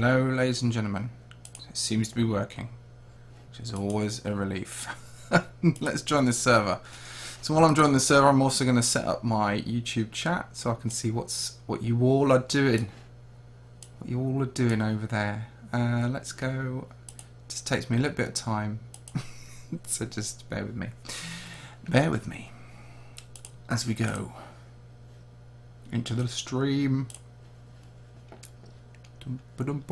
Hello, ladies and gentlemen. It seems to be working, which is always a relief. Let's join this server. So while I'm joining the server, I'm also going to set up my YouTube chat so I can see what you all are doing. What you all are doing over there. Let's go. Just takes me a little bit of time, so just bear with me. Bear with me as we go into the stream. Dun dun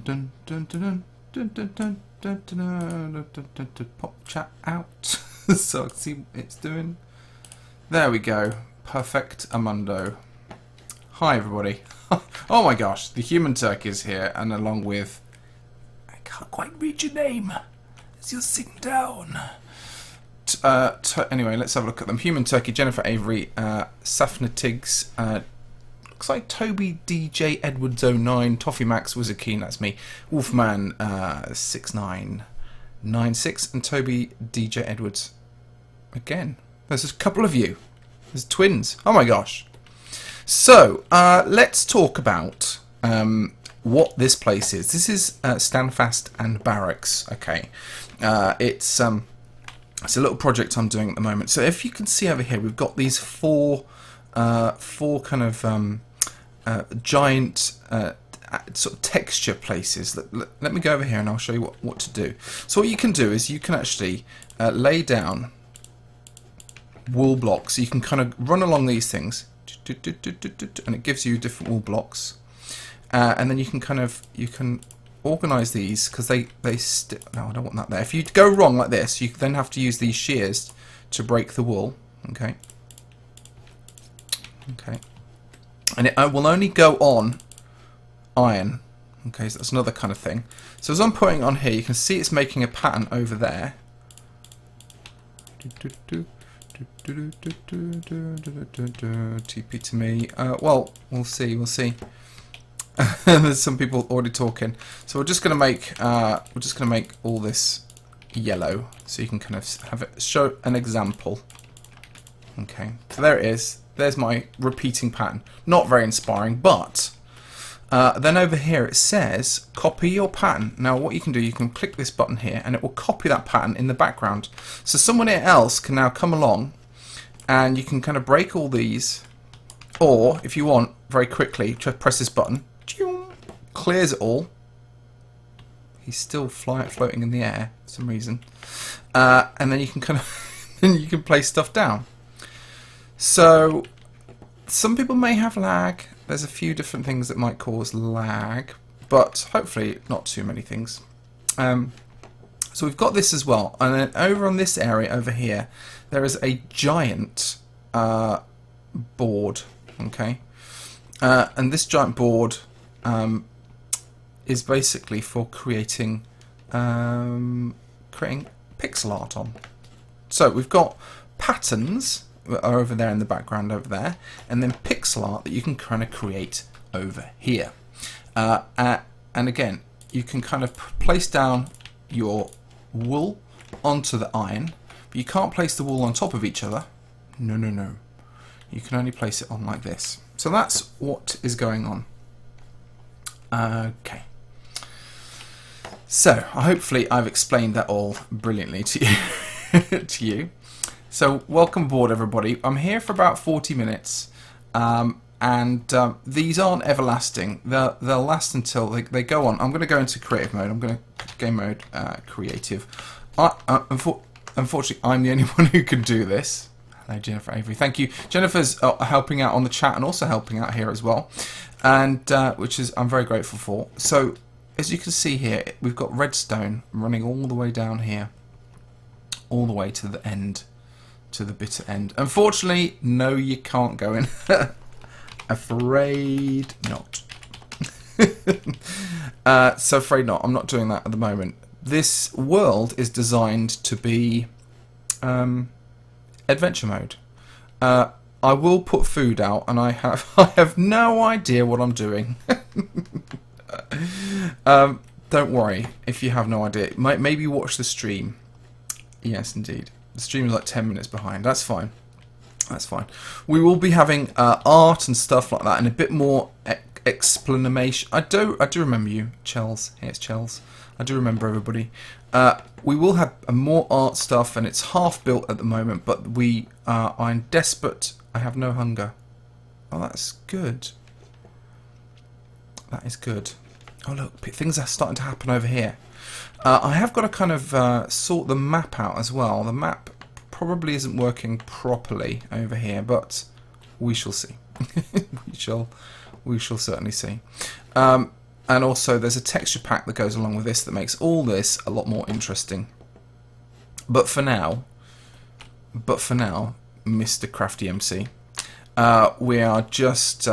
dun dun dun dun dun dun dun dun dun dun. Pop chat out so I can see what it's doing. There we go. Perfect Amundo. Hi everybody. Oh my gosh, the human turkey is here, and along with, I can't quite read your name as you're sitting down. Anyway, let's have a look at them. Human turkey, Jennifer Avery, Safna Tiggs, looks like Toby DJ Edwards 09, Toffee Max Wizard Keen, that's me, Wolfman 6996, and Toby DJ Edwards again. There's a couple of you. There's twins. Oh my gosh. So let's talk about what this place is. This is Standfast and Barracks. Okay, it's a little project I'm doing at the moment. So if you can see over here, we've got these four kind of giant sort of texture places. Let me go over here and I'll show you what to do. So what you can do is you can actually lay down wool blocks. So you can kind of run along these things, and it gives you different wool blocks, and then you can organize these, because they no, I don't want that there. If you go wrong like this, you then have to use these shears to break the wool. Okay, and it will only go on iron. Okay, so that's another kind of thing. So as I'm putting it on here, you can see it's making a pattern over there. TP to me. Well, we'll see. There's some people already talking. So we're just gonna make all this yellow, so you can kind of have it show an example. Okay, so there it is. There's my repeating pattern. Not very inspiring, but then over here it says copy your pattern. Now what you can do, you can click this button here and it will copy that pattern in the background. So someone else can now come along and you can kind of break all these, or if you want, very quickly, just press this button, clears it all. He's still floating in the air for some reason. And then you can kind of then you can place stuff down. So some people may have lag. There's a few different things that might cause lag, but hopefully not too many things. So we've got this as well, and then over on this area over here, there is a giant board. Okay, and this giant board is basically for creating pixel art on. So we've got patterns are over there in the background over there, and then pixel art that you can kind of create over here. And again, you can kind of place down your wool onto the iron, but you can't place the wool on top of each other. No. You can only place it on like this. So that's what is going on. Okay. So hopefully I've explained that all brilliantly to you. to you. So welcome aboard, everybody. I'm here for about 40 minutes, and these aren't everlasting. They'll last until they go on. I'm going to go into creative mode. I'm going to game mode creative. Unfortunately, I'm the only one who can do this. Hello, Jennifer Avery. Thank you. Jennifer's helping out on the chat and also helping out here as well, and which is I'm very grateful for. So as you can see here, we've got redstone running all the way down here, all the way to the end. To the bitter end. Unfortunately, no, you can't go in. Afraid not. So afraid not. I'm not doing that at the moment. This world is designed to be adventure mode. I will put food out, and I have no idea what I'm doing. Don't worry if you have no idea. Maybe watch the stream. Yes, indeed. The stream is like 10 minutes behind. That's fine. That's fine. We will be having art and stuff like that, and a bit more explanation. I do remember you, Chels. Hey, it's Chels. I do remember everybody. We will have more art stuff, and it's half built at the moment, but we are in desperate. I have no hunger. Oh, that's good. That is good. Oh, look, things are starting to happen over here. I have got to kind of sort the map out as well. The map probably isn't working properly over here, but we shall see. we shall certainly see. And also, there's a texture pack that goes along with this that makes all this a lot more interesting. But for now, Mr. Crafty MC, we are just,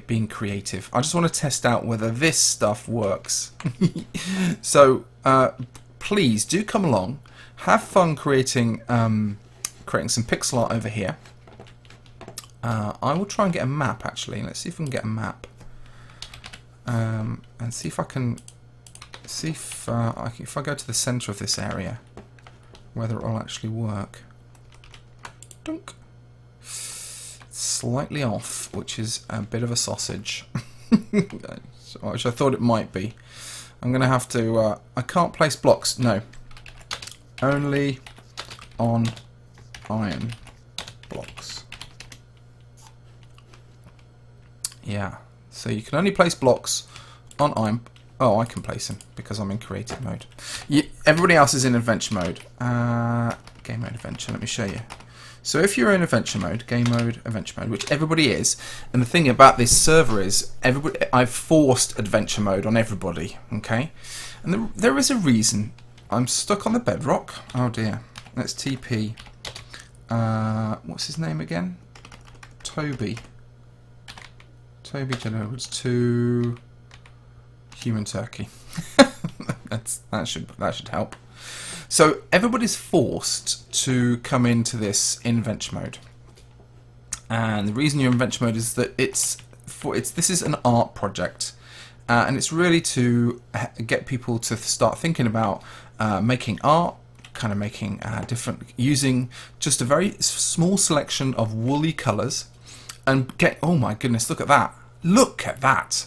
being creative. I just want to test out whether this stuff works. So please do come along, have fun creating some pixel art over here. I will try and get a map actually. Let's see if we can get a map, and see if I can if I go to the centre of this area, whether it will actually work. Dunk. Slightly off, which is a bit of a sausage, which I thought it might be. I'm going to have to. I can't place blocks. No, only on iron blocks. Yeah, so you can only place blocks on iron. Oh, I can place them because I'm in creative mode. Everybody else is in adventure mode. Game mode adventure. Let me show you. So if you're in adventure mode, game mode, adventure mode, which everybody is, and the thing about this server is, I've forced adventure mode on everybody, okay? And there is a reason. I'm stuck on the bedrock. Oh dear. Let's TP. What's his name again? Toby Edwards to Human Turkey. that should help. So everybody's forced to come into this in adventure mode, and the reason you're in adventure mode is that this is an art project, and it's really to get people to start thinking about making art, kind of making using just a very small selection of woolly colours, and oh my goodness, look at that,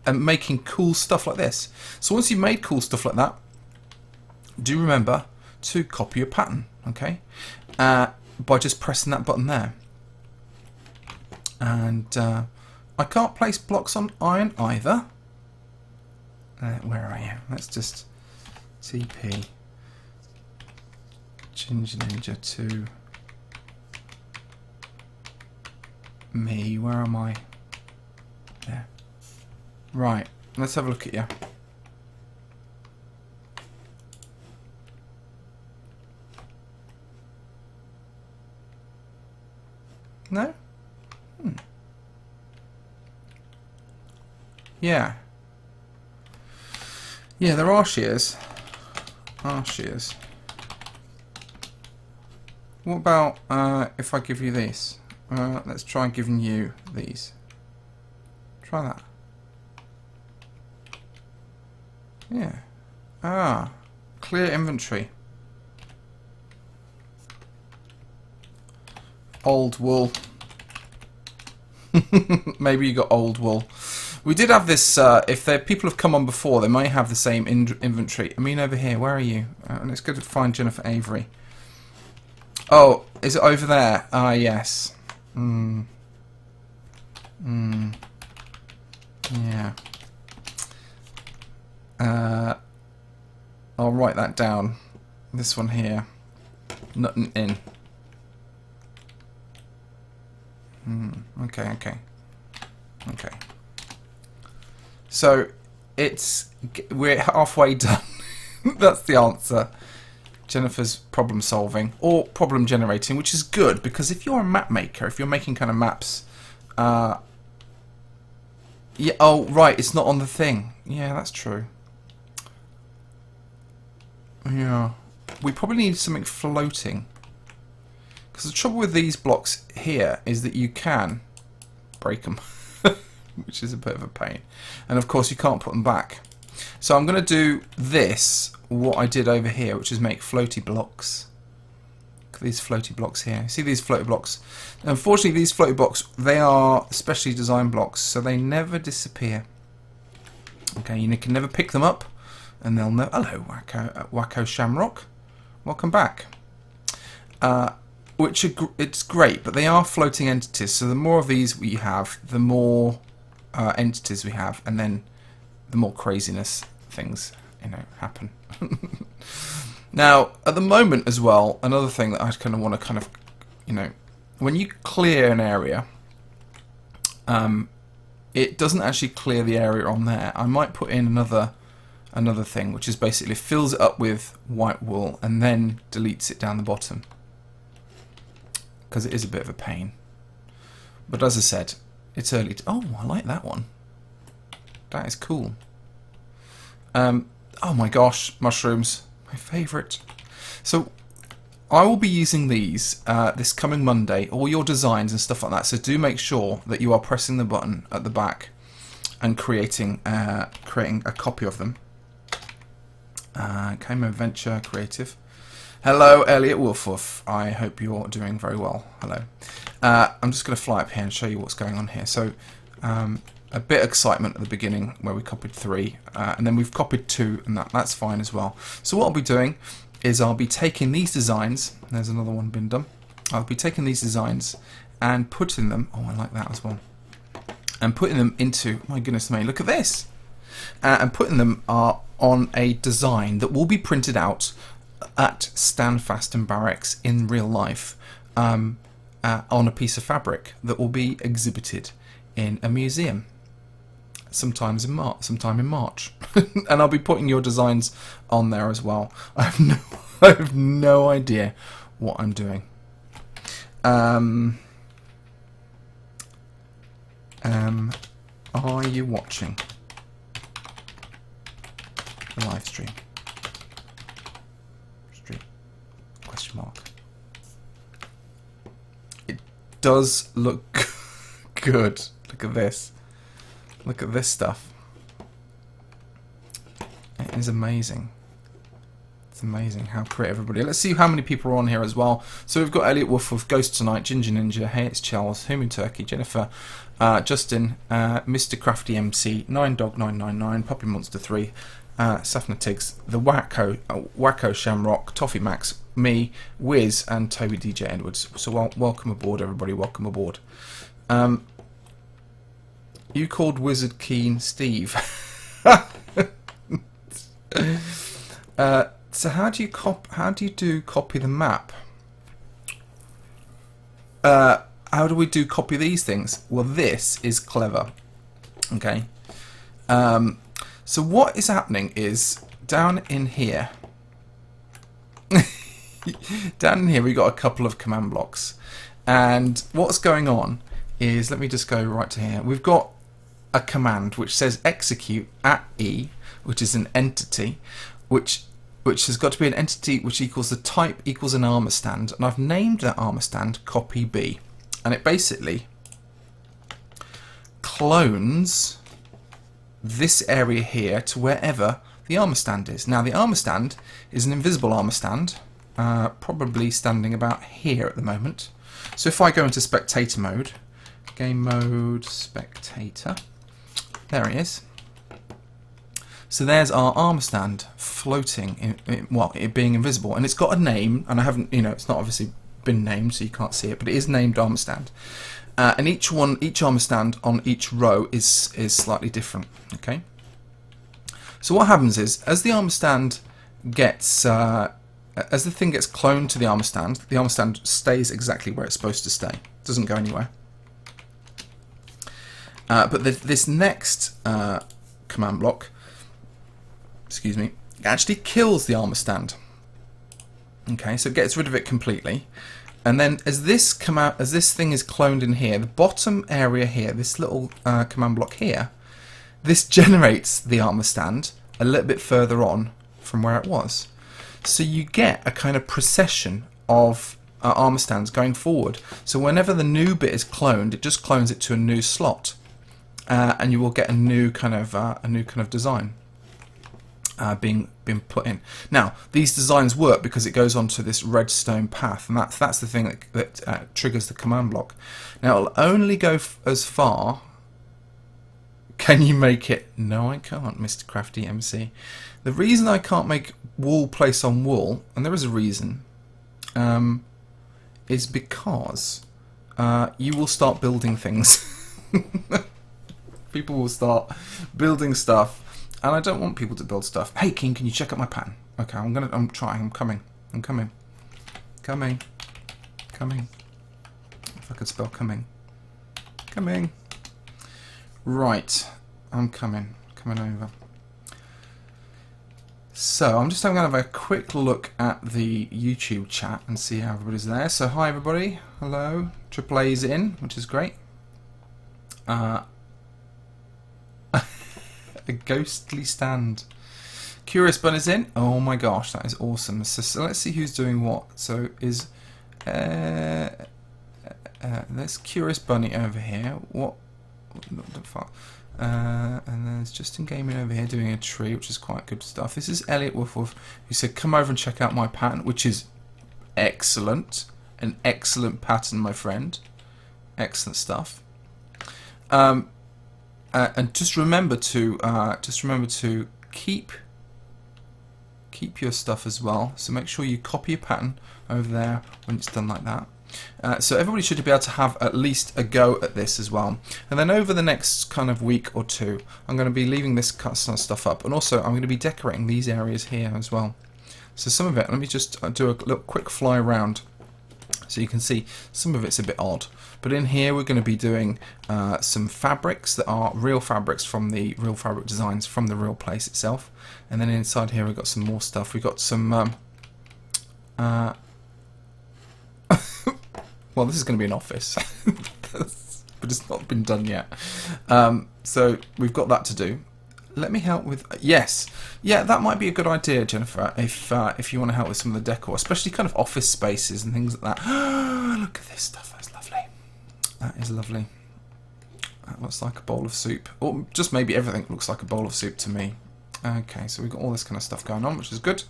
and making cool stuff like this. So once you've made cool stuff like that, do remember to copy your pattern, okay? By just pressing that button there. And I can't place blocks on iron either. Where are you? Let's just TP Ginger Ninja to me. Where am I? There. Right. Let's have a look at you. No? Yeah. Yeah, there are shears. What about if I give you these? Let's try giving you these. Try that. Yeah. Clear inventory. Old wool. Maybe you got old wool. We did have this, if people have come on before, they may have the same inventory. I mean, over here, where are you? And it's good to find Jennifer Avery. Oh, is it over there? Ah, yes. Yeah. I'll write that down. This one here. Nothing in. Okay. So we're halfway done. That's the answer. Jennifer's problem solving or problem generating, which is good because if you're a map maker, if you're making kind of maps, yeah. Oh right, it's not on the thing. Yeah, that's true. Yeah, we probably need something floating. Because the trouble with these blocks here is that you can break them, which is a bit of a pain. And of course you can't put them back. So I'm going to do this, what I did over here, which is make floaty blocks. these floaty blocks here. See these floaty blocks? Unfortunately, these floaty blocks, they are specially designed blocks, so they never disappear. Okay, you can never pick them up, and they'll know. Hello, Wacko Shamrock. Welcome back. It's great, but they are floating entities. So the more of these we have, the more entities we have, and then the more craziness things happen. Now, at the moment as well, another thing that I kind of want to when you clear an area, it doesn't actually clear the area on there. I might put in another thing, which is basically fills it up with white wool and then deletes it down the bottom, because it is a bit of a pain. But as I said, it's early. Oh, I like that one. That is cool. Oh my gosh, mushrooms. My favourite. So I will be using these this coming Monday, all your designs and stuff like that. So do make sure that you are pressing the button at the back and creating a copy of them. Camo Venture Creative. Hello, Elliot Wolfwolf. I hope you're doing very well. Hello. I'm just going to fly up here and show you what's going on here. So a bit of excitement at the beginning where we copied 3, and then we've copied 2, and that's fine as well. So what I'll be doing is I'll be taking these designs. There's another one been done. I'll be taking these designs and putting them. Oh, I like that as well. And putting them into. My goodness me! Look at this. And putting them on a design that will be printed out at Standfast and Barracks in real life on a piece of fabric that will be exhibited in a museum sometime in March. And I'll be putting your designs on there as well. I have no idea what I'm doing. Are you watching the live stream? Question mark. It does look good. Look at this. Look at this stuff. It is amazing. It's amazing how creative everybody. Let's see how many people are on here as well. So we've got Elliot Wolf of Ghost Tonight, Ginger Ninja, Hey It's Charles, Human Turkey, Jennifer, Justin, Mr. Crafty MC, 9Dog999, Puppy Monster 3, Safna Tiggs, the Wacko Shamrock, Toffee Max, me, Wiz, and Toby DJ Edwards. So welcome aboard, everybody. Welcome aboard. You called Wizard Keen Steve. So how do you do copy the map? How do we do copy these things? Well, this is clever. Okay. So what is happening is down in here. Down in here we got a couple of command blocks, and what's going on is, let me just go right to here. We've got a command which says execute at E, which is an entity, which has got to be an entity which equals the type equals an armor stand, and I've named that armor stand copy B, and it basically clones this area here to wherever the armor stand is. Now the armor stand is an invisible armor stand, probably standing about here at the moment. So if I go into spectator mode, game mode, spectator, there it is. So there's our armor stand floating, it being invisible, and it's got a name, and I haven't, it's not obviously been named, so you can't see it, but it is named armor stand. And each armor stand on each row is slightly different. Okay. So what happens is, as the armor stand gets, as the thing gets cloned to the armor stand stays exactly where it's supposed to stay. It doesn't go anywhere. But this next command block, excuse me, actually kills the armor stand. Okay, so it gets rid of it completely. And then as this thing is cloned in here, the bottom area here, this little command block here, this generates the armor stand a little bit further on from where it was. So you get a kind of procession of armor stands going forward. So whenever the new bit is cloned, it just clones it to a new slot. And you will get a new kind of design. being put in. Now these designs work because it goes onto this redstone path, and that's the thing that triggers the command block. Now it'll only go as far. Can you make it? No, I can't, Mr. Crafty MC. The reason I can't make wall place on wall, and there is a reason, is because you will start building things. People will start building stuff. And I don't want people to build stuff. Hey, King, can you check out my pattern? Okay, I'm trying. I'm coming. Coming. If I could spell coming. Right. I'm coming. Coming over. So, I'm just going to have a quick look at the YouTube chat and see how everybody's there. So, hi, everybody. Hello. Triple A's in, which is great. A ghostly stand. Curious Bunny's in. Oh my gosh, that is awesome. So let's see who's doing what. So is there's Curious Bunny over here. What? Not far. And then there's Justin Gaming over here doing a tree, which is quite good stuff. This is Elliot Woof who said, "Come over and check out my pattern," which is excellent. An excellent pattern, my friend. Excellent stuff. And just remember to keep your stuff as well. So make sure you copy your pattern over there when it's done like that. So everybody should be able to have at least a go at this as well. And then over the next kind of week or two, I'm going to be leaving this custom stuff up, and also I'm going to be decorating these areas here as well. So some of it, let me just do a little quick fly around. So you can see some of it's a bit odd. But in here we're going to be doing some fabrics that are real fabrics from the real fabric designs from the real place itself. And then inside here we've got some more stuff. We've got some... well, this is going to be an office. But it's not been done yet. So we've got that to do. Let me help with... Yes. Yeah, that might be a good idea, Jennifer, if you want to help with some of the decor, especially kind of office spaces and things like that. Look at this stuff. That's lovely. That is lovely. That looks like a bowl of soup. Or just maybe everything looks like a bowl of soup to me. Okay, so we've got all this kind of stuff going on, which is good.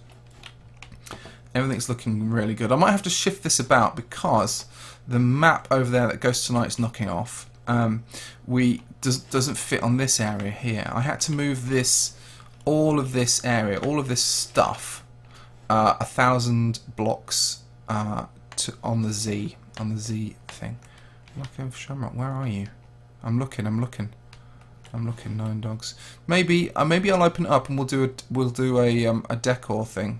Everything's looking really good. I might have to shift this about because the map over there that Ghost Tonight is knocking off doesn't fit on this area here. I had to move this, all of this area, all of this stuff, 1,000 blocks on the Z thing. Look, Shamrock, where are you? I'm looking. 9 dogs. Maybe I'll open it up and we'll do a decor thing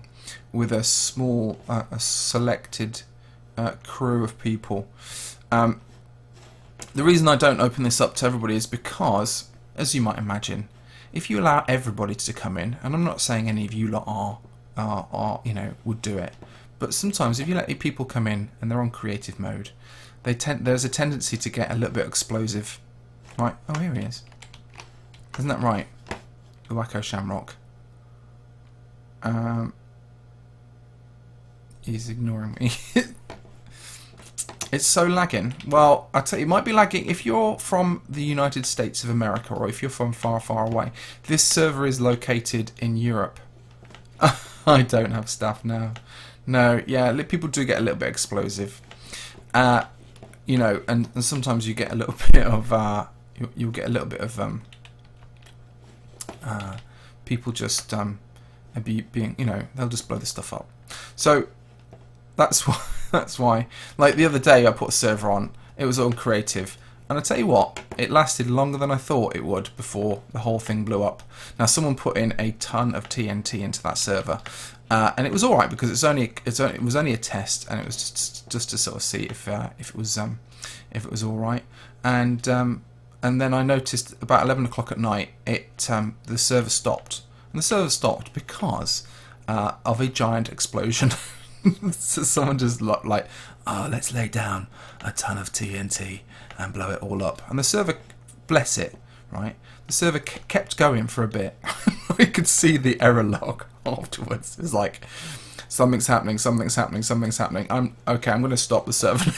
with a small, a selected crew of people. The reason I don't open this up to everybody is because, as you might imagine, if you allow everybody to come in, and I'm not saying any of you lot are would do it, but sometimes if you let people come in and they're on creative mode, there's a tendency to get a little bit explosive. Right? Oh, here he is. Isn't that right? The Wacko Shamrock. He's ignoring me. It's so lagging. Well, I tell you, it might be lagging if you're from the United States of America or if you're from far, far away. This server is located in Europe. I don't have staff now. No, yeah, people do get a little bit explosive. And sometimes you get a little bit of you'll get a little bit of people just being, they'll just blow the stuff up. So that's why, like the other day I put a server on, it was all creative, and I tell you what, it lasted longer than I thought it would before the whole thing blew up. Now someone put in a ton of TNT into that server, and it was all right because it was only a test, and it was just to sort of see if it was all right. And then I noticed about 11 o'clock at night, the server stopped, and the server stopped because of a giant explosion. So someone just like, oh, let's lay down a ton of TNT and blow it all up. And the server, bless it, right? The server kept going for a bit. We could see the error log afterwards. It's like, something's happening. I'm going to stop the server.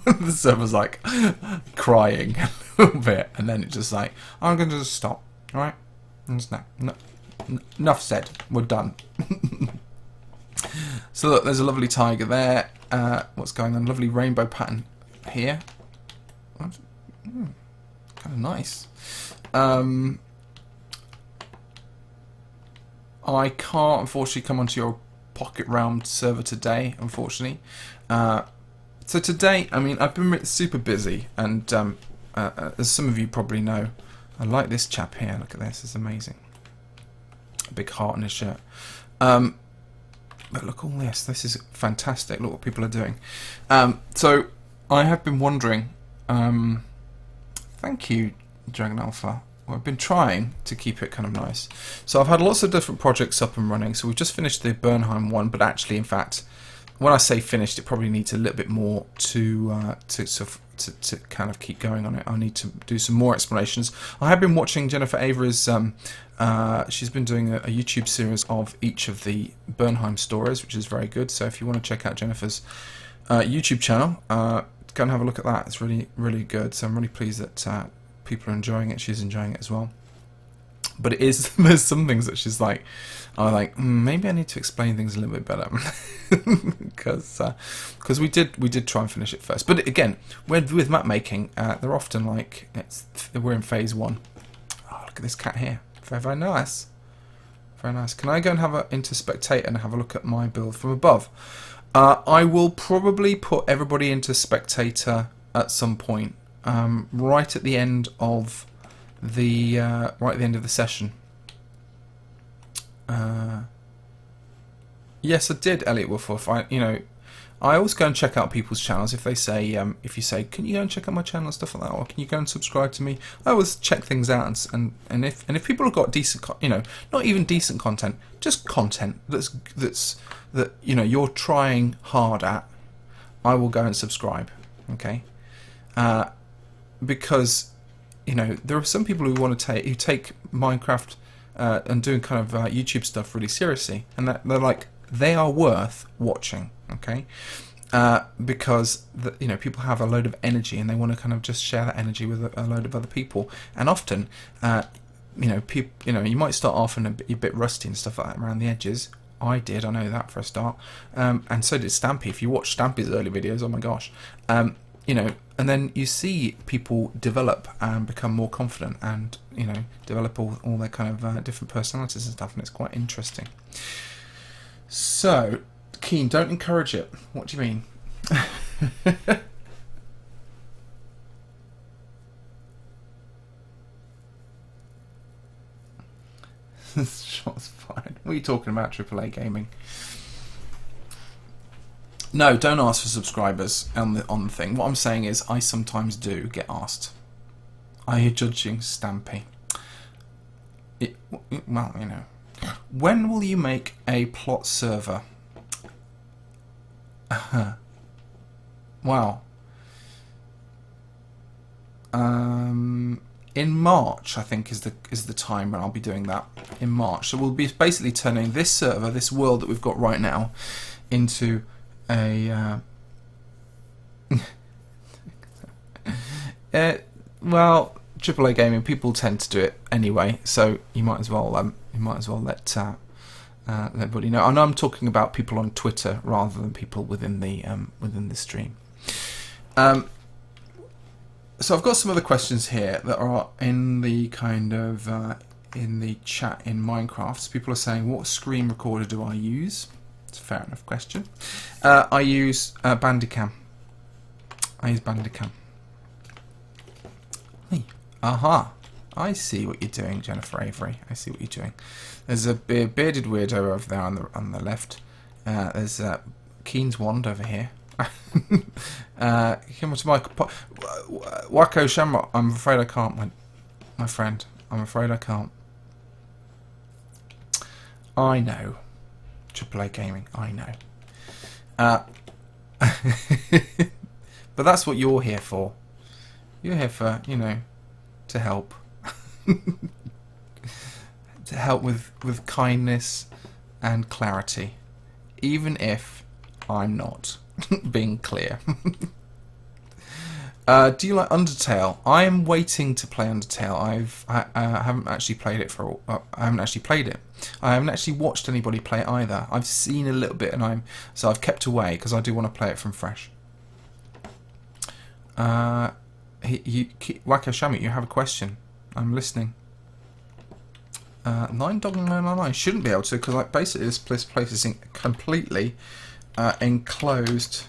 The server's like crying a little bit, and then it's just like, I'm going to just stop, all right? And just, no, Enough said. We're done. So look, there's a lovely tiger there. What's going on? Lovely rainbow pattern here. Kind of nice. I can't unfortunately come onto your Pocket Realm server today, unfortunately. So today, I mean, I've been super busy, and as some of you probably know, I like this chap here. Look at this; it's amazing. A big heart on his shirt. But look, all this. This is fantastic. Look what people are doing. So I have been wondering. Thank you, Dragon Alpha. Well, I've been trying to keep it kind of nice. So I've had lots of different projects up and running. So we've just finished the Bernheim one, but actually, in fact, when I say finished, it probably needs a little bit more to kind of keep going on it. I need to do some more explanations. I have been watching Jennifer Avery's. She's been doing a YouTube series of each of the Bernheim stories, which is very good. So if you want to check out Jennifer's YouTube channel, go and have a look at that. It's really, really good. So I'm really pleased that people are enjoying it. She's enjoying it as well. But it is, there's some things that she's like, I'm like, maybe I need to explain things a little bit better, because we did try and finish it first. But again, with map making, they're often like we're in phase 1. Oh, look at this cat here, very, very nice, very nice. Can I go and have into spectator and have a look at my build from above? I will probably put everybody into spectator at some point, right at the end of the session. Yes, I did, Elliot Wolf. I always go and check out people's channels. If they say, if you say, can you go and check out my channel and stuff like that, or can you go and subscribe to me? I always check things out, and if people have got decent, not even decent content, just content that you're trying hard at, I will go and subscribe. Okay, because there are some people who take Minecraft and doing kind of YouTube stuff really seriously, and they're like, they are worth watching. Okay, because people have a load of energy and they want to kind of just share that energy with a load of other people, and often you might start off and a bit rusty and stuff like that around the edges. I did, I know that for a start, and so did Stampy. If you watch Stampy's early videos, oh my gosh, and then you see people develop and become more confident, and develop all their kind of different personalities and stuff, and it's quite interesting. So, Keen, don't encourage it. What do you mean? Shots fired. What are you talking about, AAA Gaming? No, don't ask for subscribers on the thing. What I'm saying is, I sometimes do get asked. Are you judging Stampy? Well, when will you make a plot server? Wow. In March, I think is the time when I'll be doing that. In March, so we'll be basically turning this server, this world that we've got right now, into a well, AAA Gaming, people tend to do it anyway, so you might as well let everybody know. And I'm talking about people on Twitter rather than people within the stream. So I've got some other questions here that are in the kind of in the chat in Minecraft. So people are saying, what screen recorder do I use? It's a fair enough question. I use Bandicam. Hey, aha! I see what you're doing, Jennifer Avery. I see what you're doing. There's a bearded weirdo over there on the left. There's Keen's wand over here. Come on to my Wacko Shamrock. I'm afraid I can't, my friend. I'm afraid I can't. I know. AAA Gaming, I know. But that's what you're here for. You're here for, to help. To help with kindness and clarity. Even if I'm not being clear. Do you like Undertale? I am waiting to play Undertale. I haven't actually played it I haven't actually played it. I haven't actually watched anybody play it either. I've seen a little bit, and I've kept away because I do want to play it from fresh. Wacko Shamit, you have a question? I'm listening. 9.999 shouldn't be able to, because like basically this place is completely enclosed.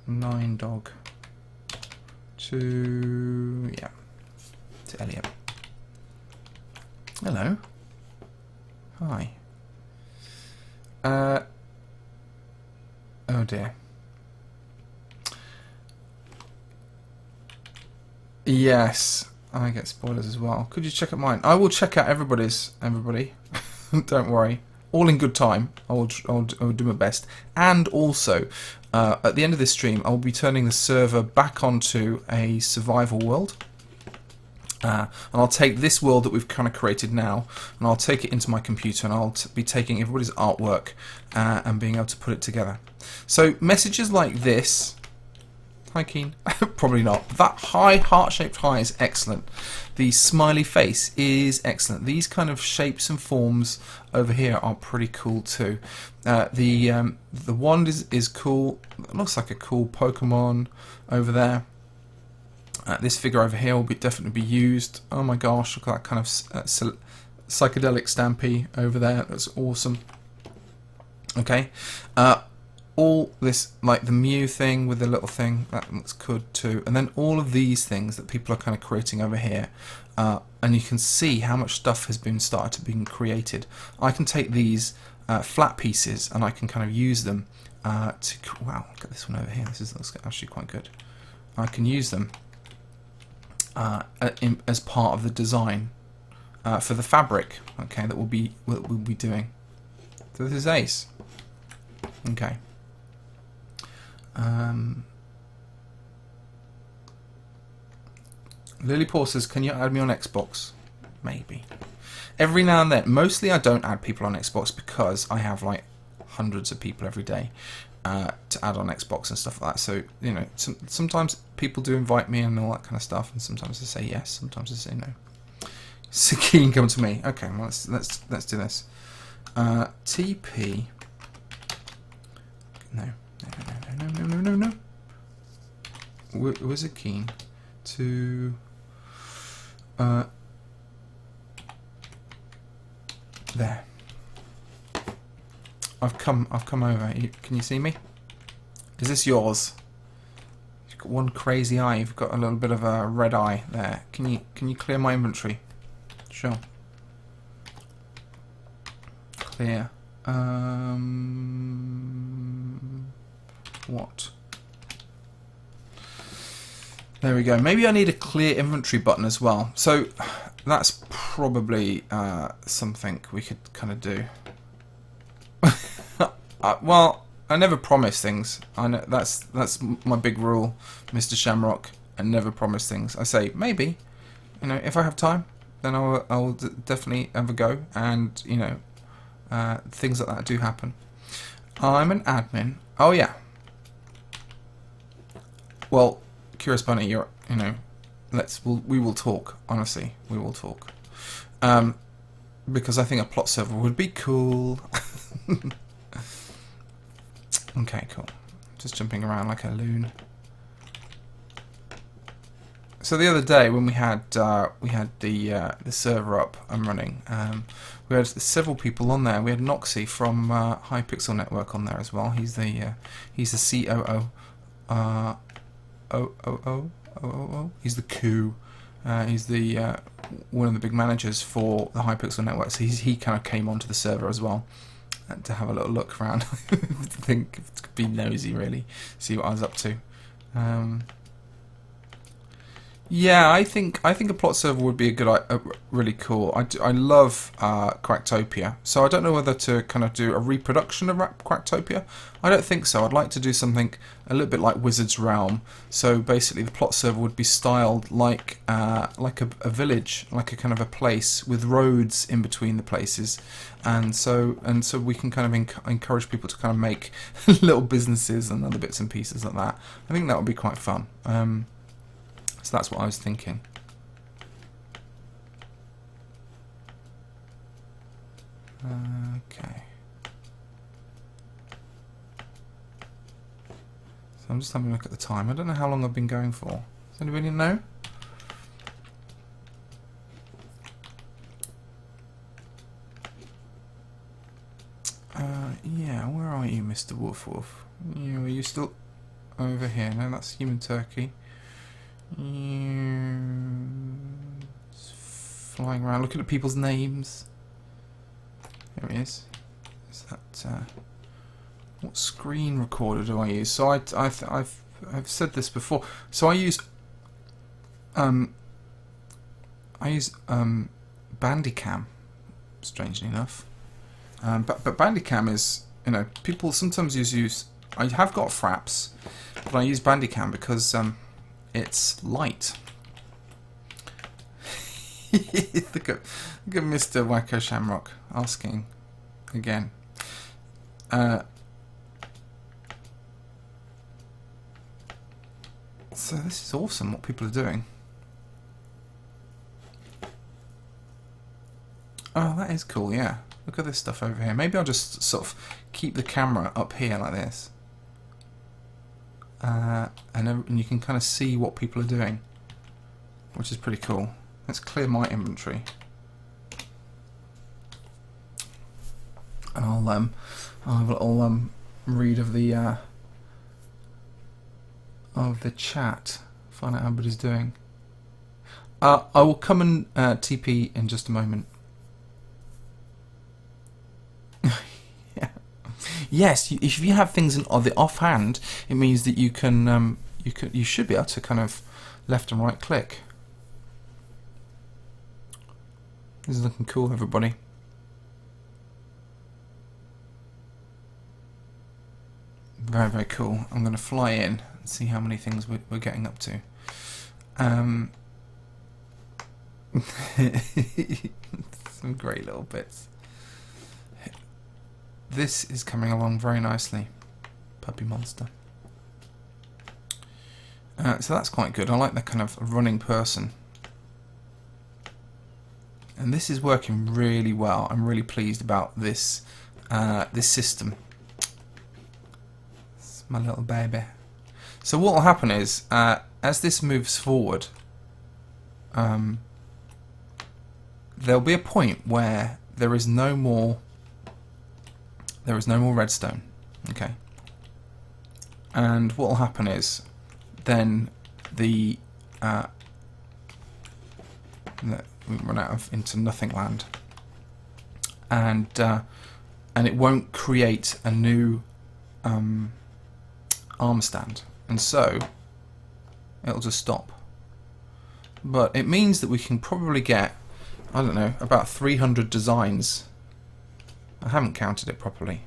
9dog to Elliot. Hello. Hi. Oh dear. Yes, I get spoilers as well. Could you check out mine? I will check out everybody's. Everybody, don't worry. All in good time. I will do my best. And also, at the end of this stream, I will be turning the server back onto a survival world. And I'll take this world that we've kind of created now, and I'll take it into my computer, and I'll be taking everybody's artwork and being able to put it together. So messages like this. Hi, Keen. Probably not. That heart-shaped eye is excellent. The smiley face is excellent. These kind of shapes and forms over here are pretty cool too. The wand is cool. It looks like a cool Pokemon over there. This figure over here will definitely be used. Oh my gosh, look at that kind of psychedelic Stampy over there. That's awesome. Okay. All this, like the Mew thing with the little thing, that looks good too. And then all of these things that people are kind of creating over here. And you can see how much stuff has been started to be created. I can take these flat pieces and I can kind of use them to... Wow, look at this one over here. This looks actually quite good. I can use them as part of the design for the fabric, okay, that we'll be doing. So this is Ace. Okay. Lily Paul says, can you add me on Xbox? Maybe. Every now and then. Mostly I don't add people on Xbox because I have like hundreds of people every day to add on Xbox and stuff like that. So, you know, sometimes people do invite me and all that kind of stuff, and sometimes I say yes, sometimes I say no. Sakine, come to me. Okay, well, let's do this. TP. No. Was it keen to there? I've come over. Can you see me? Is this yours? You've got one crazy eye. You've got a little bit of a red eye there. Can you clear my inventory? Sure. Clear. What? There we go. Maybe I need a clear inventory button as well. So that's probably something we could kind of do. Well, I never promise things. I know that's my big rule, Mr. Shamrock. I never promise things. I say maybe. You know, if I have time, then I will definitely have a go. And you know, things like that do happen. I'm an admin. Oh yeah. Well, Curious Bunny, you know, we will talk. Honestly, we will talk. Because I think a plot server would be cool. Okay, cool. Just jumping around like a loon. So the other day when we had the server up and running, we had several people on there. We had Noxy from Hypixel Network on there as well. He's the COO. He's the coup. He's the one of the big managers for the Hypixel Network. So he kind of came onto the server as well to have a little look around. To be nosy, really, see what I was up to. Yeah, I think a plot server would be a good, really cool. I love Quacktopia, so I don't know whether to kind of do a reproduction of Quacktopia. I don't think so. I'd like to do something a little bit like Wizard's Realm. So basically, the plot server would be styled like a village, like a kind of a place with roads in between the places, and so we can kind of encourage people to kind of make little businesses and other bits and pieces like that. I think that would be quite fun. So that's what I was thinking. Okay. So I'm just having a look at the time. I don't know how long I've been going for. Does anybody know? Yeah, where are you, Mr. Wolf Wolf? Are you still over here? No, that's Human Turkey. Flying around, looking at people's names. There he is. Is that what screen recorder do I use? So I've said this before. So I use Bandicam, strangely enough. But Bandicam is, people sometimes use. I have got Fraps, but I use Bandicam because it's light. Look at Mr. Wacko Shamrock asking again. So this is awesome what people are doing. Oh, that is cool, yeah. Look at this stuff over here. Maybe I'll just sort of keep the camera up here like this. And you can kind of see what people are doing, which is pretty cool. Let's clear my inventory. And I'll have a little read of the chat. Find out how everybody's doing. I will come and TP in just a moment. Yeah. Yes, if you have things on the offhand, it means that you can you should be able to kind of left and right click. This is looking cool, everybody. Very, very cool. I'm going to fly in and see how many things we're getting up to. Some great little bits. This is coming along very nicely. Puppy Monster. So that's quite good. I like that kind of running person. And this is working really well. I'm really pleased about this this system. It's my little baby. So what will happen is, as this moves forward, there'll be a point where there is no more redstone. Okay. And what will happen is, then we run out into nothing land, and it won't create a new arm stand, and so it'll just stop. But it means that we can probably get, I don't know, about 300 designs. I haven't counted it properly.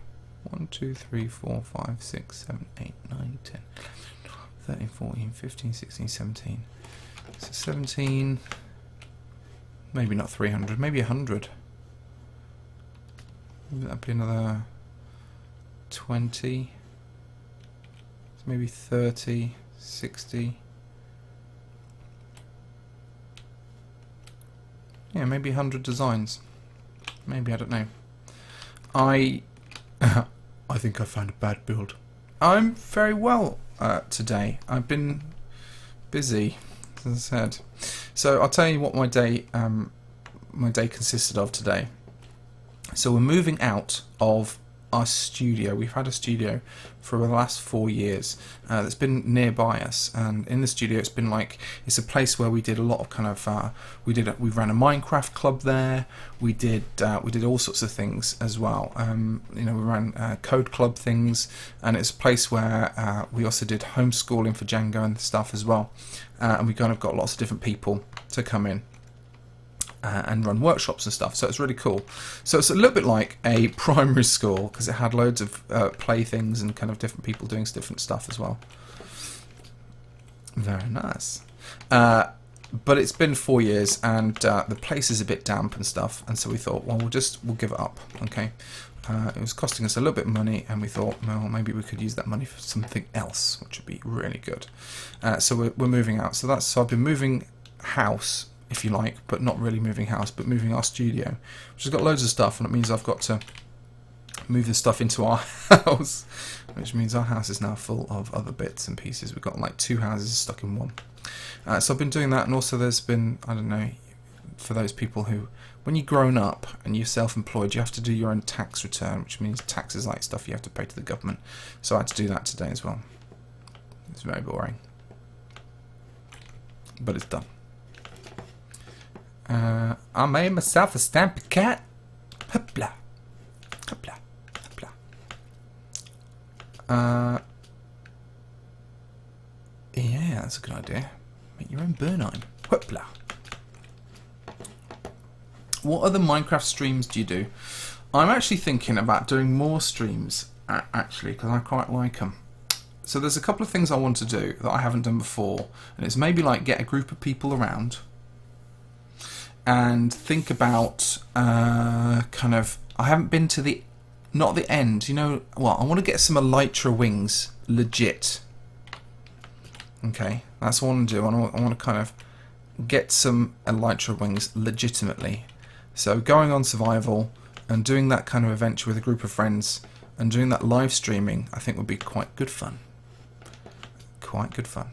1, 2, 3, 4, 5, 6, 7, 8, 9, 10, 13, 14, 15, 16, 17. So 17. Maybe not 300, maybe 100. Maybe that'd be another 20. So maybe 30, 60. Yeah, maybe 100 designs. Maybe, I don't know. I think I found a bad build. I'm very well today. I've been busy, as I said. So I'll tell you what my day consisted of today. So we're moving out of our studio. We've had a studio for the last 4 years that's been nearby us, and in the studio it's been like, it's a place where we did a lot of kind of we ran a Minecraft club there. We did all sorts of things as well. You know, we ran code club things, and it's a place where we also did homeschooling for Django and stuff as well, and we kind of got lots of different people to come in and run workshops and stuff, so it's really cool. So it's a little bit like a primary school, because it had loads of play things and kind of different people doing different stuff as well. Very nice. But it's been 4 years, and the place is a bit damp and stuff, and so we thought, well, we'll give it up. Okay, it was costing us a little bit of money, and we thought, well, maybe we could use that money for something else, which would be really good. So we're moving out. So I've been moving house, if you like, but not really moving house, but moving our studio, which has got loads of stuff, and it means I've got to move the stuff into our house, which means our house is now full of other bits and pieces. We've got like 2 houses stuck in one. So I've been doing that, and also there's been, I don't know, for those people who, when you're grown up and you're self-employed, you have to do your own tax return, which means tax is like stuff you have to pay to the government. So I had to do that today as well. It's very boring, but it's done. I made myself a stampy cat. Hoopla. Hoopla. Hoopla. Yeah, that's a good idea. Make your own Bernheim. Hoopla. What other Minecraft streams do you do? I'm actually thinking about doing more streams, actually, because I quite like them. So there's a couple of things I want to do that I haven't done before, and it's maybe like get a group of people around and think about kind of, I haven't been to the, not the end, you know, well, I want to get some elytra wings legit. Okay, that's what I want to do. I want to kind of get some elytra wings legitimately. So going on survival and doing that kind of adventure with a group of friends and doing that live streaming, I think would be quite good fun. Quite good fun.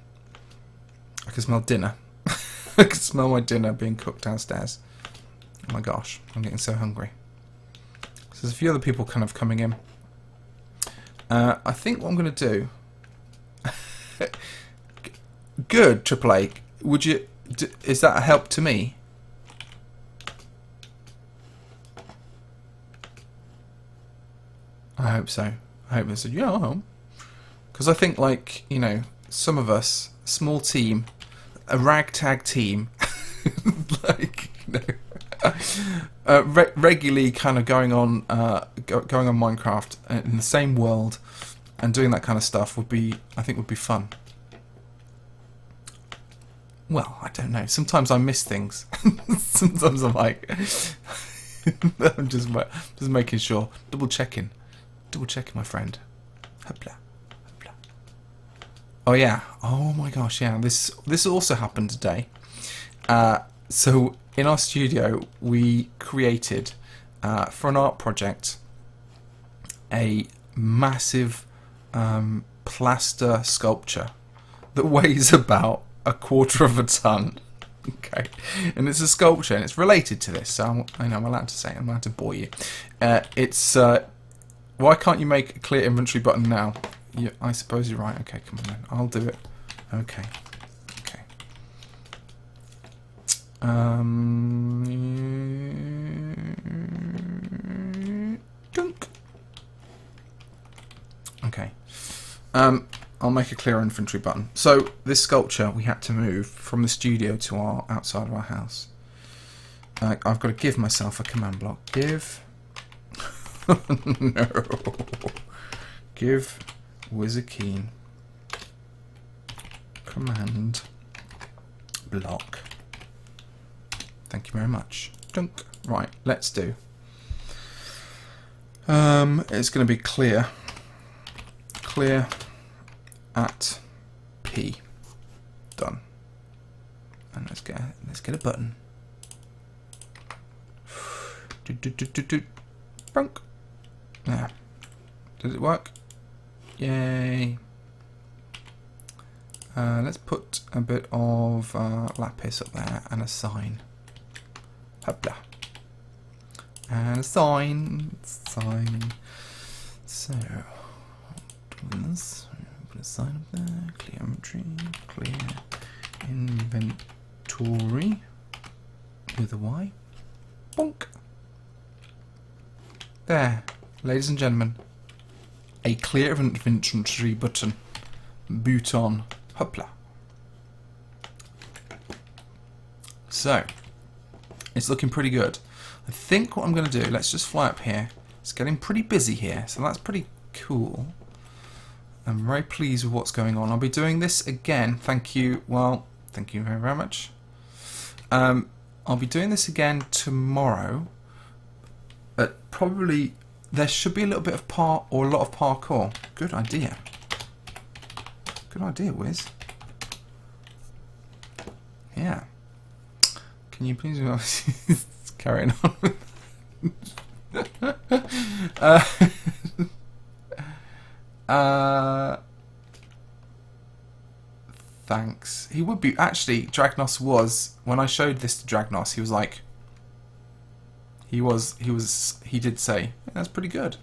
I can smell dinner. I can smell my dinner being cooked downstairs. Oh my gosh, I'm getting so hungry. So there's a few other people kind of coming in. I think what I'm going to do... Good, Triple A. Would you... Is that a help to me? I hope so. I hope they said, yeah. Because I think, like, you know, some of us, small team, a ragtag team, like, you know, regularly kind of going on Minecraft in the same world and doing that kind of stuff would be, I think, would be fun. Well, I don't know. Sometimes I miss things. Sometimes I'm like, I'm just making sure, double checking, my friend. Hopla. Oh yeah. Oh my gosh. Yeah. This also happened today. So in our studio, we created for an art project a massive plaster sculpture that weighs about 1/4 of a ton. Okay, and it's a sculpture, and it's related to this. So I know I'm allowed to say it. I'm allowed to bore you. It's why can't you make a clear inventory button now? Yeah, I suppose you're right. Okay, come on then. I'll do it. Okay. Dunk. Okay. I'll make a clear inventory button. So this sculpture we had to move from the studio to our outside of our house. I've got to give myself a command block. Give. No. Give Wizardkeen command block. Thank you very much. Dunk. Right, let's do. It's going to be clear at P. Done. And let's get a button. Brunk. Yeah. Does it work? Yay. Let's put a bit of lapis up there and a sign. Hopla. And a sign. So, do this. Put a sign up there. Clear inventory. Clear inventory. With a Y. Bonk. There, ladies and gentlemen. A clear inventory button. Boot on. Hopla. So, it's looking pretty good. I think what I'm going to do, let's just fly up here. It's getting pretty busy here, so that's pretty cool. I'm very pleased with what's going on. I'll be doing this again. Thank you. Well, thank you very, very much. I'll be doing this again tomorrow. But probably there should be a little bit of a lot of parkour. Good idea. Good idea, Wiz. Yeah. Can you please carry on? Thanks. He would be actually. Dragnos was when I showed this to Dragnos. He was like. He did say that's pretty good.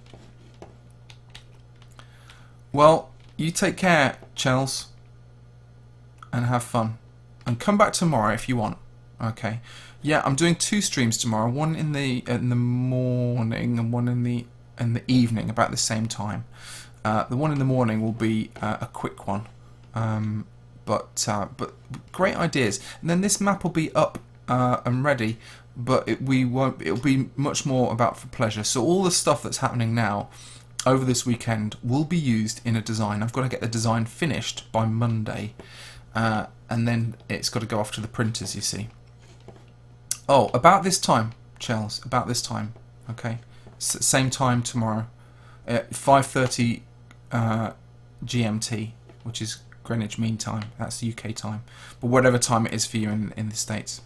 Well, you take care, Chels, and have fun, and come back tomorrow if you want. Okay. Yeah, I'm doing 2 streams tomorrow. One in the morning and one in the evening, about the same time. The one in the morning will be a quick one, but great ideas. And then this map will be up and ready, but it'll be much more about for pleasure. So all the stuff that's happening now over this weekend will be used in a design. I've got to get the design finished by Monday, and then it's got to go off to the printers. You see. Oh, about this time, Chels. About this time. Okay. Same time tomorrow, at 5:30 GMT, which is Greenwich Mean Time. That's UK time, but whatever time it is for you in the States.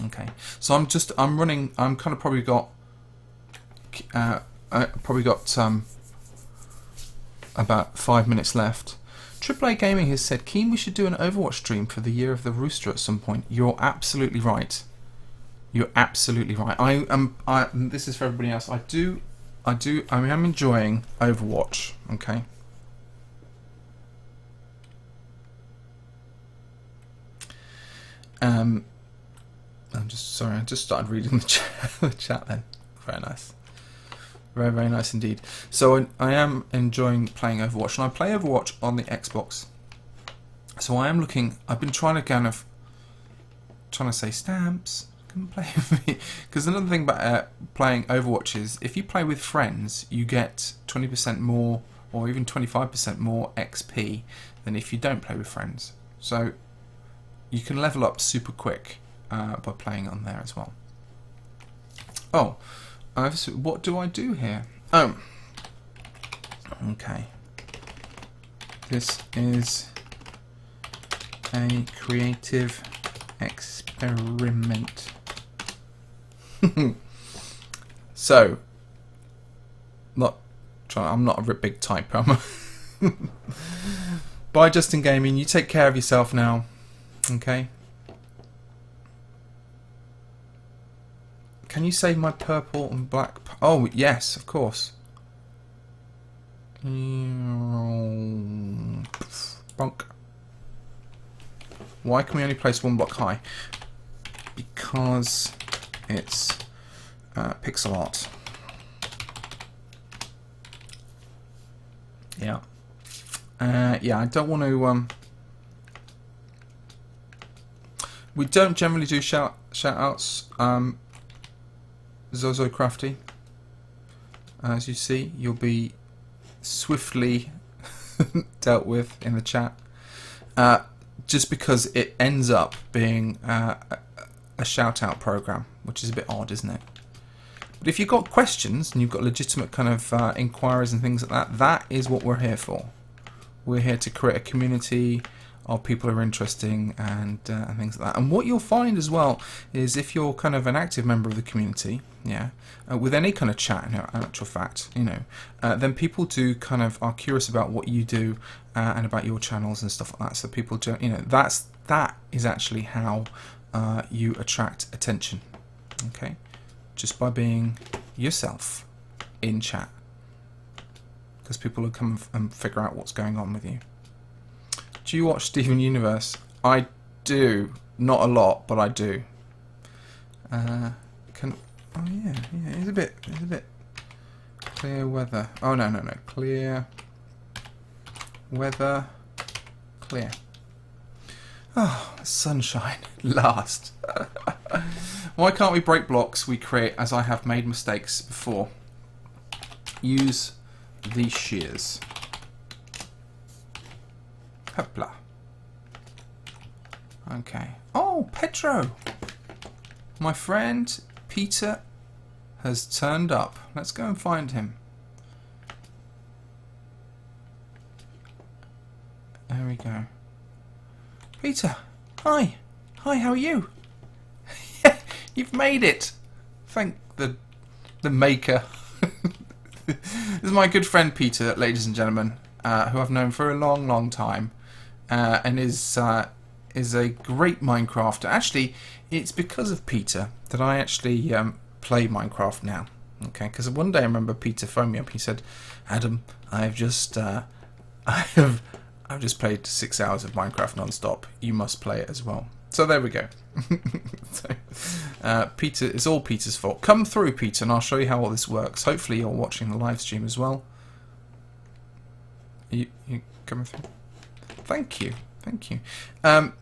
Okay, so I'm running. I'm kind of probably got about 5 minutes left. AAA Gaming has said, Keen, we should do an Overwatch stream for the Year of the Rooster at some point. You're absolutely right. You're absolutely right. This is for everybody else. I am enjoying Overwatch. Okay. I'm just sorry. I just started reading the chat then. Very nice. Very, very nice indeed. So I am enjoying playing Overwatch, and I play Overwatch on the Xbox. So I am looking. I've been trying to say stamps. Come play with me. Because another thing about playing Overwatch is if you play with friends, you get 20% more, or even 25% more XP than if you don't play with friends. So you can level up super quick by playing on there as well. Oh. What do I do here? Oh. Okay. This is a creative experiment. So, I'm not a big typer. Bye, Justin Gaming. You take care of yourself now. Okay. Can you save my purple and black? Oh, yes, of course. Bonk. Why can we only place 1 block high? Because it's pixel art. Yeah. Yeah, I don't want to... we don't generally do shout-outs. Zozo Crafty, as you see, you'll be swiftly dealt with in the chat, just because it ends up being a shout-out program, which is a bit odd, isn't it? But if you've got questions and you've got legitimate kind of inquiries and things like that, that is what we're here for. We're here to create a community of people who are interesting and things like that. And what you'll find as well is if you're kind of an active member of the community, yeah, with any kind of chat, in actual fact, then people do kind of are curious about what you do and about your channels and stuff like that. So people do, that is actually how you attract attention. Okay, just by being yourself in chat. because people will come and figure out what's going on with you. Do you watch Steven Universe? I do. Not a lot, but I do. Oh yeah, it's a bit clear weather. Oh no, clear weather, clear. Oh, sunshine, last. Why can't we break blocks we create as I have made mistakes before? Use these shears. Hopla. Okay. Oh, Pedro! My friend Peter has turned up. Let's go and find him. There we go. Peter! Hi! Hi, how are you? You've made it! Thank the maker. This is my good friend Peter, ladies and gentlemen, who I've known for a long, long time, and is a great Minecrafter. Actually, it's because of Peter that I actually play Minecraft now. Okay, because one day I remember Peter phoned me up. He said, "Adam, I've just played 6 hours of Minecraft non-stop. You must play it as well." So there we go. So, Peter, it's all Peter's fault. Come through, Peter, and I'll show you how all this works. Hopefully you're watching the live stream as well. You coming through? Thank you. And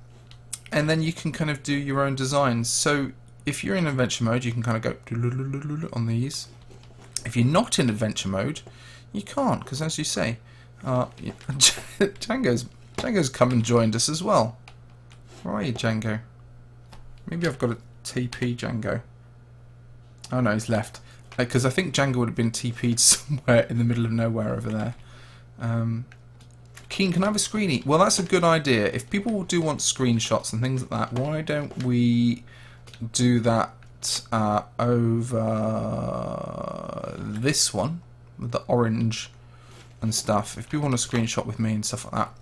then you can kind of do your own designs. So if you're in adventure mode, you can kind of go on these. If you're not in adventure mode, you can't, because as you say, Django's come and joined us as well. Where are you, Django? Maybe I've got a TP Django. Oh no, he's left. Because I think Django would have been TP'd somewhere in the middle of nowhere over there. Keen, can I have a screenie? Well, that's a good idea. If people do want screenshots and things like that, why don't we do that over this one with the orange and stuff? If people want a screenshot with me and stuff like that,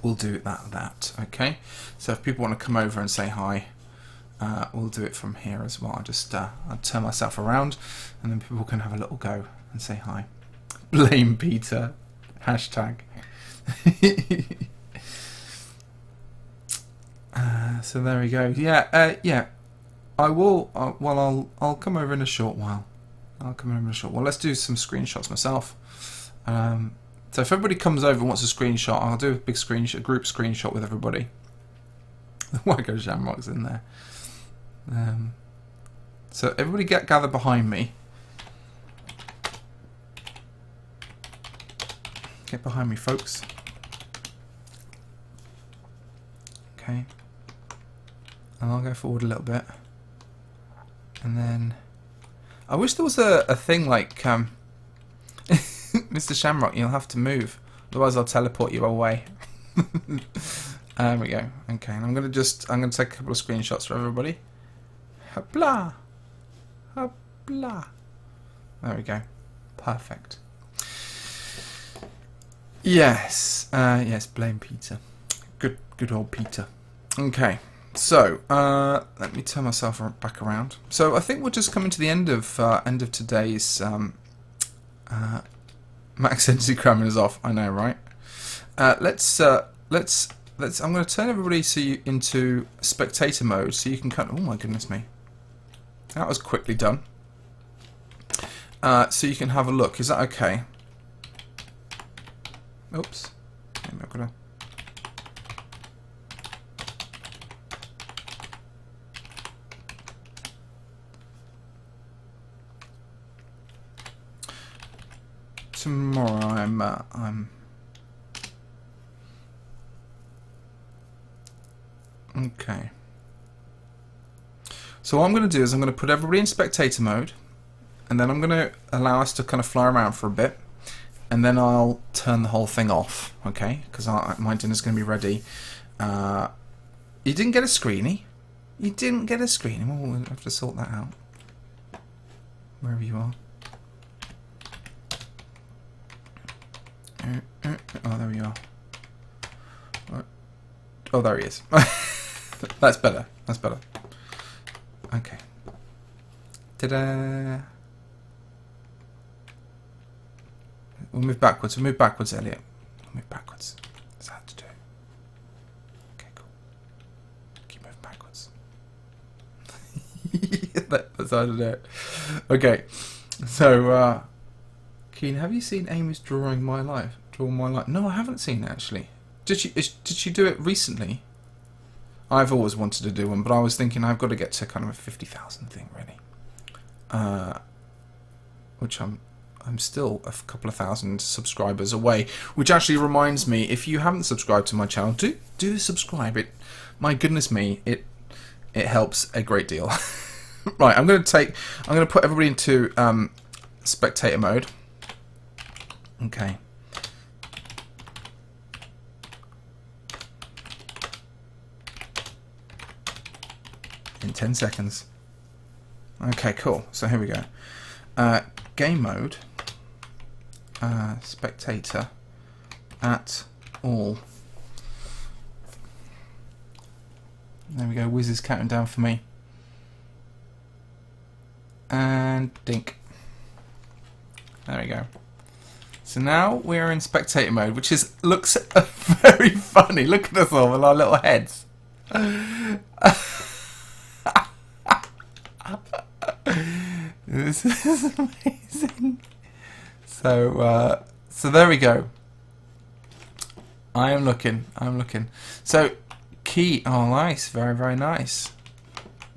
we'll do that. Okay. So if people want to come over and say hi, we'll do it from here as well. I'll turn myself around, and then people can have a little go and say hi. Blame Peter. Hashtag. So there we go. Yeah. I will. Well, I'll come over in a short while. Let's do some screenshots myself. So if everybody comes over and wants a screenshot, I'll do a big screenshot, group screenshot with everybody. Why go Shamrock's in there? So everybody gather behind me. Get behind me, folks. Okay. And I'll go forward a little bit. And then I wish there was a thing like Mr. Shamrock, you'll have to move, otherwise I'll teleport you away. There we go. Okay, and I'm gonna take a couple of screenshots for everybody. Hopla, hopla. There we go. Perfect. Yes, yes. Blame Peter. Good old Peter. Okay. So let me turn myself back around. So I think we're just coming to the end of today's. Max energy cramming is off. I know, right? Let's. I'm going to turn everybody into spectator mode, so you can kind of. Oh my goodness me, that was quickly done. So you can have a look. Is that okay? Oops. Maybe I've got to. Tomorrow I'm okay. So what I'm going to do is I'm going to put everybody in spectator mode, and then I'm going to allow us to kind of fly around for a bit, and then I'll turn the whole thing off, okay? Because my dinner's going to be ready. You didn't get a screenie? You didn't get a screenie? Well, we'll have to sort that out. Wherever you are. Oh, there we are. Oh, there he is. That's better. That's better. Okay. Ta-da! We'll move backwards. We'll move backwards, Elliot. We'll move backwards. That's how to do it. Okay, cool. Keep moving backwards. That's how to do it. Okay. So, Keen, have you seen Amy's Drawing My Life? Draw My Life? No, I haven't seen it, actually. Did she do it recently? I've always wanted to do one, but I was thinking I've got to get to kind of a 50,000 thing, really. Which I'm still a couple of thousand subscribers away. Which actually reminds me, if you haven't subscribed to my channel, do subscribe. It, my goodness me, it helps a great deal. Right, I'm going to put everybody into spectator mode. Okay. In 10 seconds. Okay, cool. So here we go. Game mode. Spectator at all. There we go. Wiz is counting down for me. And dink. There we go. So now we're in spectator mode, which looks very funny. Look at us all with our little heads. This is amazing. So there we go. I'm looking. So key. Oh, nice. Very, very nice.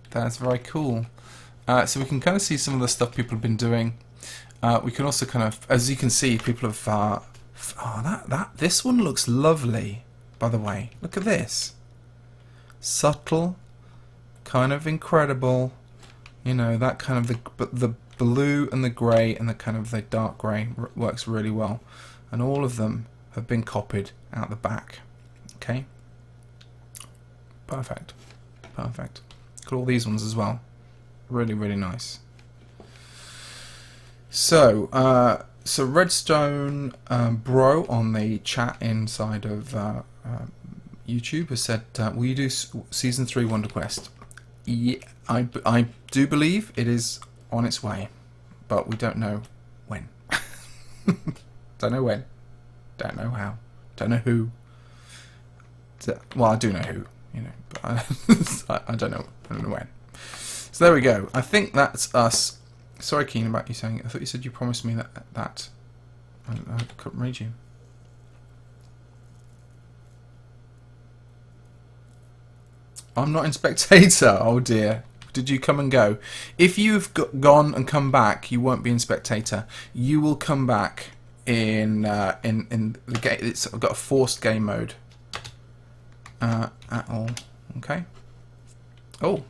That's very cool. So we can kind of see some of the stuff people have been doing. We can also kind of, as you can see, people have. This one looks lovely. By the way, look at this. Subtle, kind of incredible. You know, that kind of the blue and the grey and the kind of the dark grey works really well, and all of them have been copied out the back. Okay. Perfect. Look at all these ones as well. Really, really nice. So, Redstone Bro on the chat inside of YouTube has said, "Will you do season 3 Wonder Quest?" Yeah, I do believe it is on its way, but we don't know when. Don't know when. Don't know how. Don't know who. Well, I do know who, you know, but I don't know. I don't know when. So there we go. I think that's us. Sorry, Keen, about you saying it. I thought you said you promised me that. I couldn't read you. I'm not in spectator. Oh dear. Did you come and go? If you've gone and come back, you won't be in spectator. You will come back in the game. It's got a forced game mode. At all. Okay. Oh,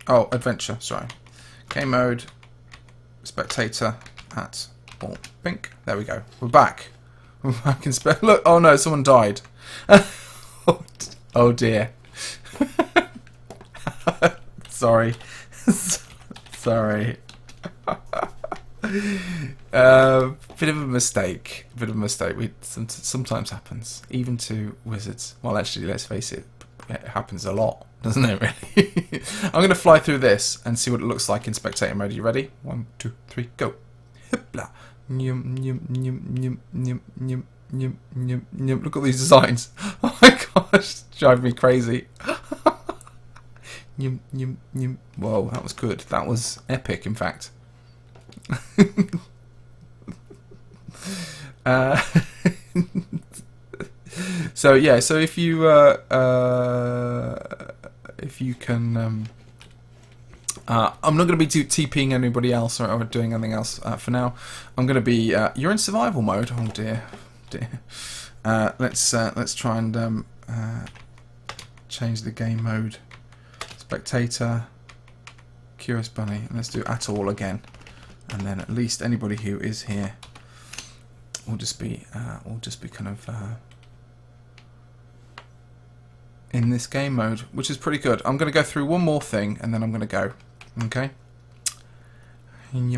adventure. Sorry. Game mode. Spectator at all. Pink. There we go. We're back. We're back in Look. Oh no, someone died. Oh dear. Sorry. Sorry. Bit of a mistake. Sometimes happens, even to wizards. Well, actually, let's face it, it happens a lot, doesn't it? Really. I'm going to fly through this and see what it looks like in spectator mode. Are you ready? 1, 2, 3, go. Hipla. Look at these designs. Oh my gosh, drive me crazy. Whoa, that was good. That was epic, in fact. So yeah, so if you can, I'm not going to be TPing anybody else or doing anything else for now. I'm going to be. You're in survival mode. Oh dear. Let's try and change the game mode. Spectator, Curious Bunny, and let's do at all again, and then at least anybody who is here will just be kind of in this game mode, which is pretty good. I'm going to go through one more thing, and then I'm going to go. Okay. And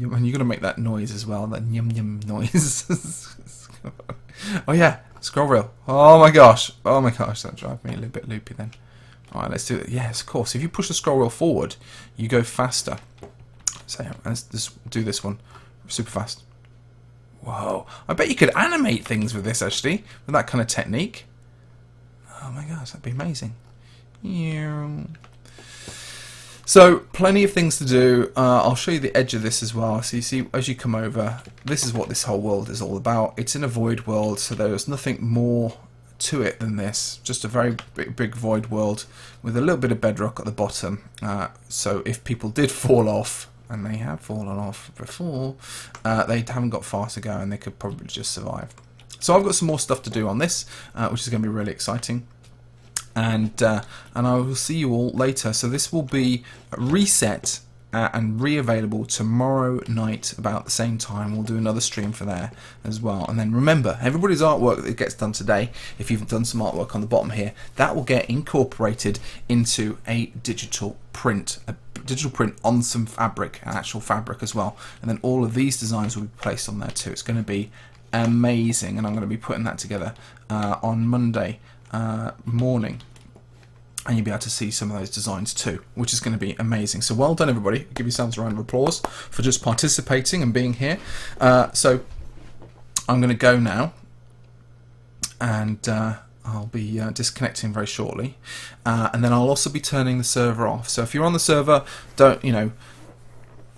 you're going to make that noise as well, that yum yum noise. Oh yeah, scroll reel. Oh my gosh, that drives me a little bit loopy then. Alright, let's do it. Yes, of course. If you push the scroll wheel forward, you go faster. So yeah, let's just do this one super fast. Whoa! I bet you could animate things with this actually, with that kind of technique. Oh my gosh, that'd be amazing. So plenty of things to do. I'll show you the edge of this as well. So you see, as you come over, this is what this whole world is all about. It's in a void world, so there's nothing more to it than this. Just a very big void world with a little bit of bedrock at the bottom. So if people did fall off, and they have fallen off before, they haven't got far to go, and they could probably just survive. So I've got some more stuff to do on this, which is going to be really exciting. And I will see you all later. So this will be reset and re-available tomorrow night about the same time. We'll do another stream for there as well. And then remember, everybody's artwork that gets done today, if you've done some artwork on the bottom here, that will get incorporated into a digital print on some fabric, actual fabric as well. And then all of these designs will be placed on there too. It's going to be amazing, and I'm going to be putting that together on Monday morning, and you'll be able to see some of those designs too, which is going to be amazing. So well done everybody, give yourselves a round of applause for just participating and being here. So I'm going to go now, and I'll be disconnecting very shortly, and then I'll also be turning the server off. So if you're on the server, don't,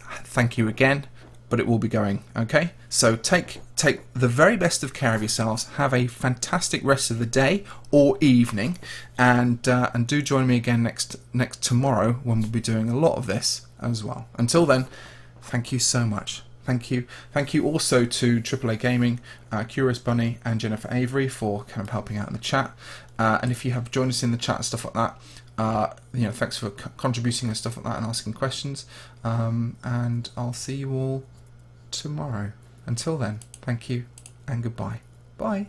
thank you again, but it will be going, okay? So take the very best of care of yourselves. Have a fantastic rest of the day or evening, and do join me again next tomorrow when we'll be doing a lot of this as well. Until then, thank you so much. Thank you also to AAA Gaming, Curious Bunny, and Jennifer Avery for kind of helping out in the chat. And if you have joined us in the chat and stuff like that, thanks for contributing and stuff like that and asking questions. And I'll see you all tomorrow. Until then, thank you and goodbye. Bye.